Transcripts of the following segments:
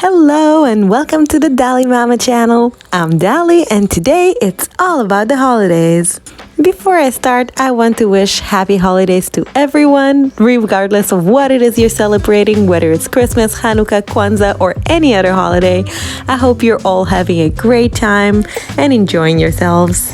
Hello and welcome to the Dali Mama channel. I'm Dali and today it's all about the holidays. Before I start, I want to wish happy holidays to everyone, regardless of what it is you're celebrating, whether it's Christmas, Hanukkah, Kwanzaa, or any other holiday. I hope you're all having a great time and enjoying yourselves.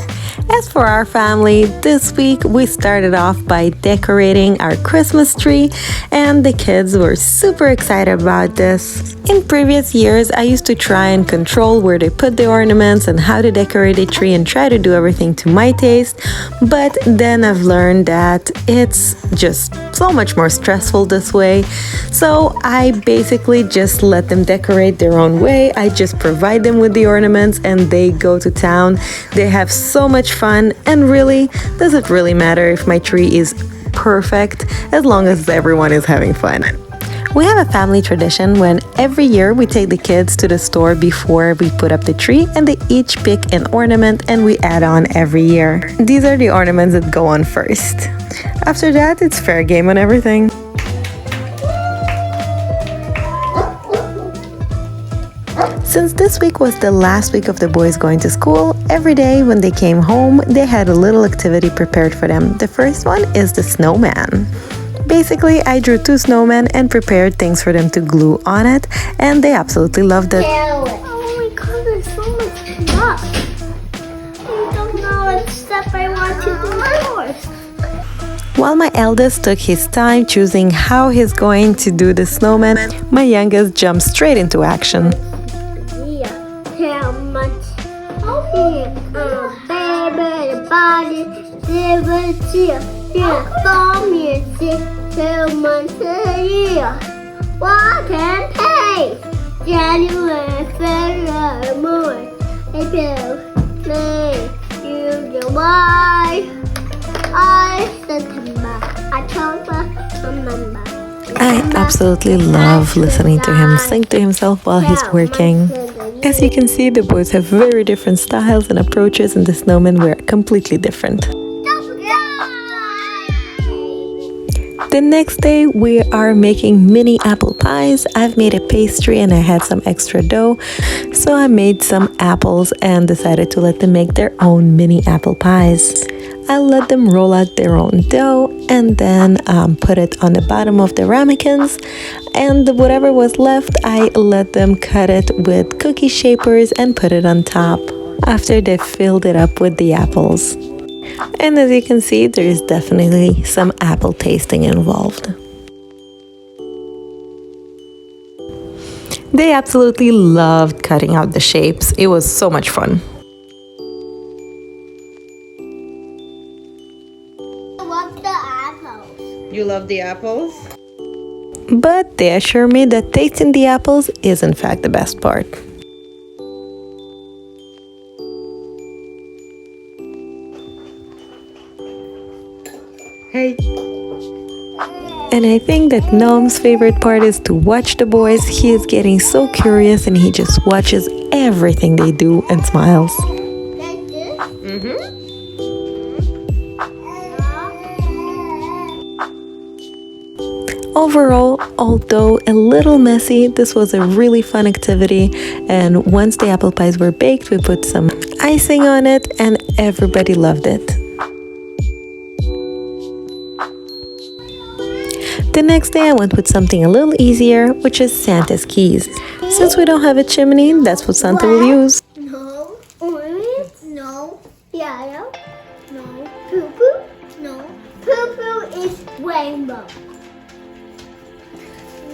As for our family, this week we started off by decorating our Christmas tree, and the kids were super excited about this. In previous years, I used to try and control where they put the ornaments and how to decorate the tree and try to do everything to my taste, but then I've learned that it's just so much more stressful this way. So I basically just let them decorate their own way. I just provide them with the ornaments and they go to town. They have so much fun, and really, does it really matter if my tree is perfect as long as everyone is having fun? We have a family tradition when every year we take the kids to the store before we put up the tree, and they each pick an ornament and we add on every year. These are the ornaments that go on first. After that, it's fair game on everything. Since this week was the last week of the boys going to school, every day when they came home, they had a little activity prepared for them. The first one is the snowman. Basically, I drew 2 snowmen and prepared things for them to glue on it, and they absolutely loved it. Oh my god, there's so much stuff. I don't know what stuff I want to do first. While my eldest took his time choosing how he's going to do the snowman, my youngest jumped straight into action. How much? Baby, the body, music, too much a year. What can pay? January, February, March, April, May, June, July, August, September, October, November. I absolutely love listening to him sing to himself while he's working. As you can see, the boys have very different styles and approaches, and the snowmen were completely different. The next day, we are making mini apple pies. I've made a pastry and I had some extra dough, so I made some apples and decided to let them make their own mini apple pies. I let them roll out their own dough and then put it on the bottom of the ramekins, and whatever was left, I let them cut it with cookie shapers and put it on top after they filled it up with the apples. And as you can see, there is definitely some apple tasting involved. They absolutely loved cutting out the shapes. It was so much fun. You love the apples? But they assure me that tasting the apples is in fact the best part. Hey! And I think that Noam's favorite part is to watch the boys. He is getting so curious and he just watches everything they do and smiles. Overall, although a little messy, this was a really fun activity, and once the apple pies were baked, we put some icing on it and everybody loved it. The next day I went with something a little easier, which is Santa's keys. Since we don't have a chimney, that's what Santa will use. No. Orange? No. Yellow? No. Poo-poo? No. Poo-poo is rainbow.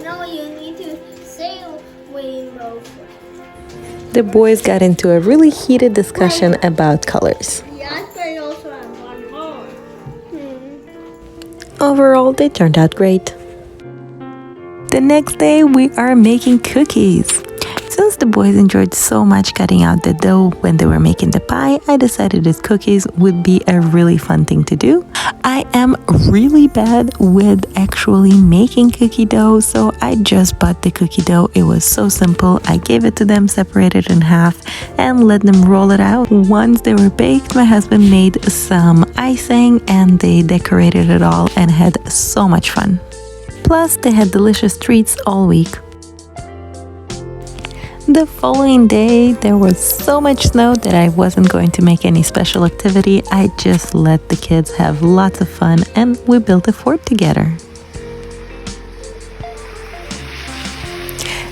No, you need to say rainbow first. The boys got into a really heated discussion about colors. Yes, but also I want more. Overall, they turned out great. The next day, we are making cookies. Since the boys enjoyed so much cutting out the dough when they were making the pie, I decided that cookies would be a really fun thing to do. I am really bad with actually making cookie dough, so I just bought the cookie dough. It was so simple. I gave it to them, separated in half, and let them roll it out. Once they were baked, my husband made some icing and they decorated it all and had so much fun. Plus, they had delicious treats all week. The following day, there was so much snow that I wasn't going to make any special activity. I just let the kids have lots of fun and we built a fort together.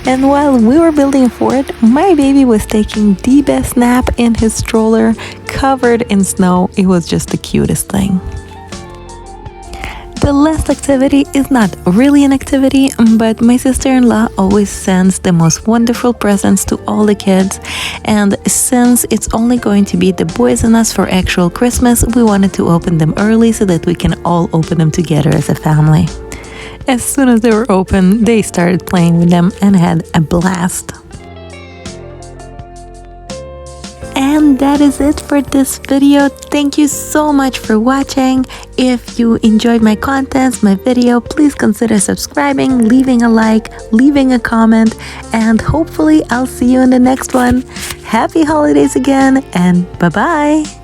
And while we were building a fort, my baby was taking the best nap in his stroller, covered in snow. It was just the cutest thing. The last activity is not really an activity, but my sister-in-law always sends the most wonderful presents to all the kids. And since it's only going to be the boys and us for actual Christmas, we wanted to open them early so that we can all open them together as a family. As soon as they were open, they started playing with them and had a blast. And that is it for this video. Thank you so much for watching. If you enjoyed my content, my video, please consider subscribing, leaving a like, leaving a comment, and hopefully I'll see you in the next one. Happy holidays again, and bye-bye!